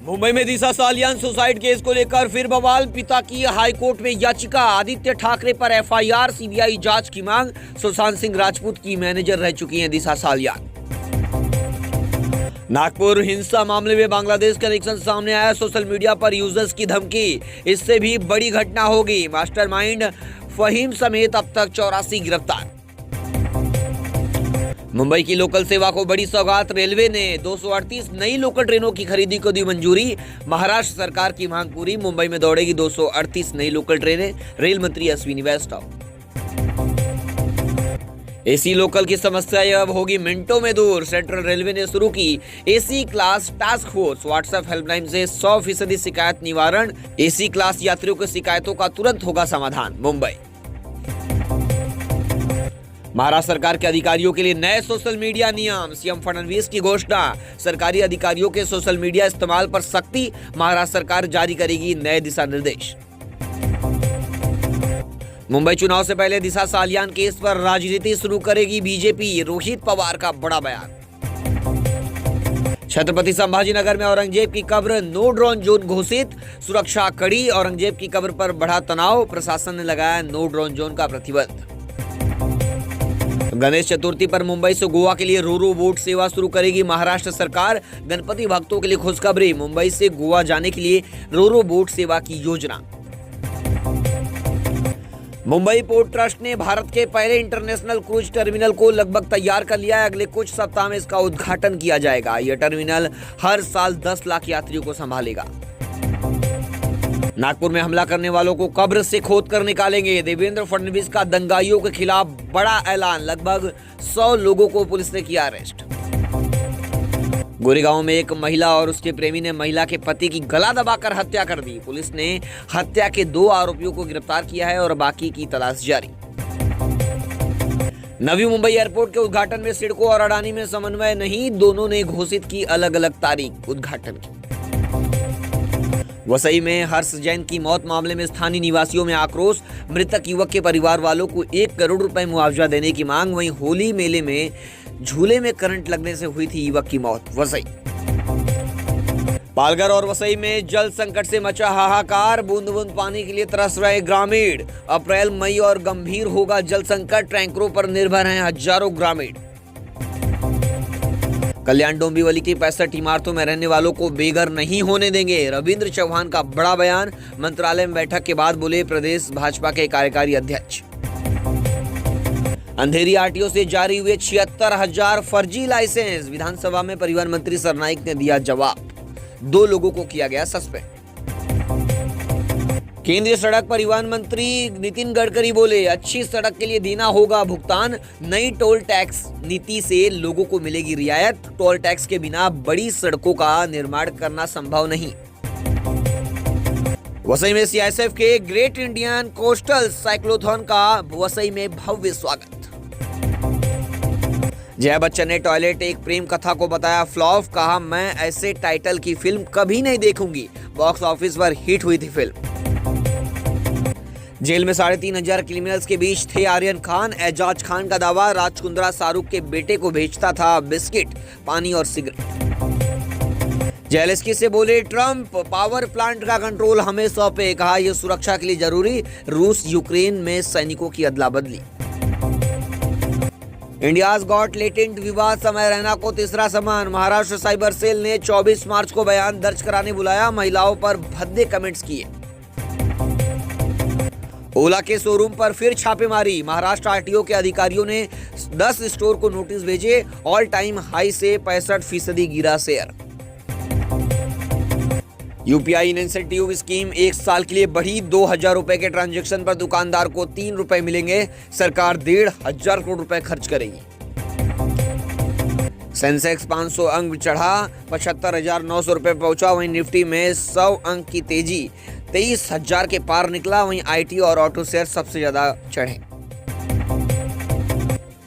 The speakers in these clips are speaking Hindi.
मुंबई में दिशा सालियान सुसाइड केस को लेकर फिर बवाल। पिता की हाईकोर्ट में याचिका, आदित्य ठाकरे पर एफआईआर, सीबीआई जांच की मांग। सुशांत सिंह राजपूत की मैनेजर रह चुकी हैं दिशा सालियान। नागपुर हिंसा मामले में बांग्लादेश कनेक्शन सामने आया। सोशल मीडिया पर यूजर्स की धमकी, इससे भी बड़ी घटना होगी। मास्टरमाइंड फहीम समेत अब तक 84 गिरफ्तार। मुंबई की लोकल सेवा को बड़ी सौगात, रेलवे ने 238 नई लोकल ट्रेनों की खरीदी को दी मंजूरी। महाराष्ट्र सरकार की मांग पूरी, मुंबई में दौड़ेगी 238 नई लोकल ट्रेनें। रेल मंत्री अश्विनी वैष्णव। एसी लोकल की समस्या अब होगी मिनटों में दूर। सेंट्रल रेलवे ने शुरू की AC class task force. WhatsApp helpline से 100% शिकायत निवारण। एसी क्लास यात्रियों की शिकायतों का तुरंत होगा समाधान। मुंबई। महाराष्ट्र सरकार के अधिकारियों के लिए नए सोशल मीडिया नियम, सीएम फडणवीस की घोषणा। सरकारी अधिकारियों के सोशल मीडिया इस्तेमाल पर सख्ती, महाराष्ट्र सरकार जारी करेगी नए दिशा निर्देश। मुंबई चुनाव से पहले दिशा सालियान केस पर राजनीति शुरू करेगी बीजेपी, रोहित पवार का बड़ा बयान। छत्रपति संभाजीनगर में औरंगजेब की कब्र, नो ड्रोन जोन घोषित, सुरक्षा कड़ी। औरंगजेब की कब्र पर बढ़ा तनाव, प्रशासन ने लगाया नो ड्रोन जोन का प्रतिबंध। गणेश चतुर्थी पर मुंबई से गोवा के लिए रोरो बोट सेवा शुरू करेगी महाराष्ट्र सरकार। गणपति भक्तों के लिए खुशखबरी, मुंबई से गोवा जाने के लिए रोरो बोट सेवा की योजना। मुंबई पोर्ट ट्रस्ट ने भारत के पहले इंटरनेशनल क्रूज टर्मिनल को लगभग तैयार कर लिया है। अगले कुछ सप्ताह में इसका उद्घाटन किया जाएगा। यह टर्मिनल हर साल 10 लाख यात्रियों को संभालेगा। नागपुर में हमला करने वालों को कब्र से खोद कर निकालेंगे। देवेंद्र फडणवीस का दंगाइयों के खिलाफ बड़ा ऐलान। लगभग 100 लोगों को पुलिस ने किया अरेस्ट। गोरेगांव में एक महिला और उसके प्रेमी ने महिला के पति की गला दबाकर हत्या कर दी। पुलिस ने हत्या के 2 आरोपियों को गिरफ्तार किया है और बाकी की तलाश जारी। नवी मुंबई एयरपोर्ट के उद्घाटन में सिडको और अडानी में समन्वय नहीं, दोनों ने घोषित की अलग अलग तारीख उद्घाटन की। वसई में हर्ष जैन की मौत मामले में स्थानीय निवासियों में आक्रोश। मृतक युवक के परिवार वालों को 1 करोड़ रुपए मुआवजा देने की मांग। वहीं होली मेले में झूले में करंट लगने से हुई थी युवक की मौत। वसई। पालघर और वसई में जल संकट से मचा हाहाकार। बूंद बूंद पानी के लिए तरस रहे ग्रामीण। अप्रैल मई और गंभीर होगा जल संकट, टैंकरों पर निर्भर हैं हजारों ग्रामीण। कल्याण डोंबिवली की 65 इमारतों में रहने वालों को बेघर नहीं होने देंगे। रविंद्र चौहान का बड़ा बयान। मंत्रालय में बैठक के बाद बोले प्रदेश भाजपा के कार्यकारी अध्यक्ष। अंधेरी आरटीओ से जारी हुए 76,000 फर्जी लाइसेंस। विधानसभा में परिवहन मंत्री सरनाईक ने दिया जवाब। 2 लोगों को किया गया सस्पेंड। केंद्रीय सड़क परिवहन मंत्री नितिन गडकरी बोले अच्छी सड़क के लिए देना होगा भुगतान। नई टोल टैक्स नीति से लोगों को मिलेगी रियायत। टोल टैक्स के बिना बड़ी सड़कों का निर्माण करना संभव नहीं। वसई में सीआईएसएफ के ग्रेट इंडियन कोस्टल साइक्लोथॉन का वसई में भव्य स्वागत। जया बच्चन ने टॉयलेट एक प्रेम कथा को बताया फ्लॉप। कहा मैं ऐसे टाइटल की फिल्म कभी नहीं देखूंगी। बॉक्स ऑफिस पर हिट हुई थी फिल्म। जेल में 3,500 क्रिमिनल्स के बीच थे आर्यन खान। एजाज खान का दावा, राज कुंद्रा शाहरुख के बेटे को भेजता था बिस्किट, पानी और सिगरेट। जेलेंस्की से बोले ट्रंप पावर प्लांट का कंट्रोल हमें सौंपे। कहा यह सुरक्षा के लिए जरूरी। रूस यूक्रेन में सैनिकों की अदला बदली। इंडियाज गॉट लेटेंट विवाद समय रैना को तीसरा सम्मान। महाराष्ट्र साइबर सेल ने 24 मार्च को बयान दर्ज कराने बुलाया। महिलाओं पर भद्दे कमेंट्स किए। ओला के शोरूम पर फिर छापेमारी। महाराष्ट्र आरटीओ के अधिकारियों ने 10 स्टोर को नोटिस भेजे। ऑल टाइम हाई से 65% गिरा शेयर। यूपीआई इंसेंटिव स्कीम 1 साल के लिए बढ़ी। 2,000 रुपए के ट्रांजैक्शन पर दुकानदार को 3 रुपए मिलेंगे। सरकार 1,500 करोड़ रुपए खर्च करेगी। सेंसेक्स 500 अंक चढ़ा, 75,900 रुपए पहुंचा। वहीं निफ्टी में 100 अंक की तेजी, 23,000 के पार निकला। वहीं आईटी और ऑटो शेयर सबसे ज्यादा चढ़े।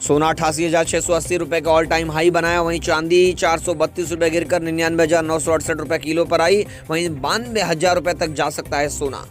सोना 88,680 रुपए का ऑल टाइम हाई बनाया। वहीं चांदी 432 रुपए गिरकर 99,968 रुपए किलो पर आई। वहीं 92,000 रुपए तक जा सकता है सोना।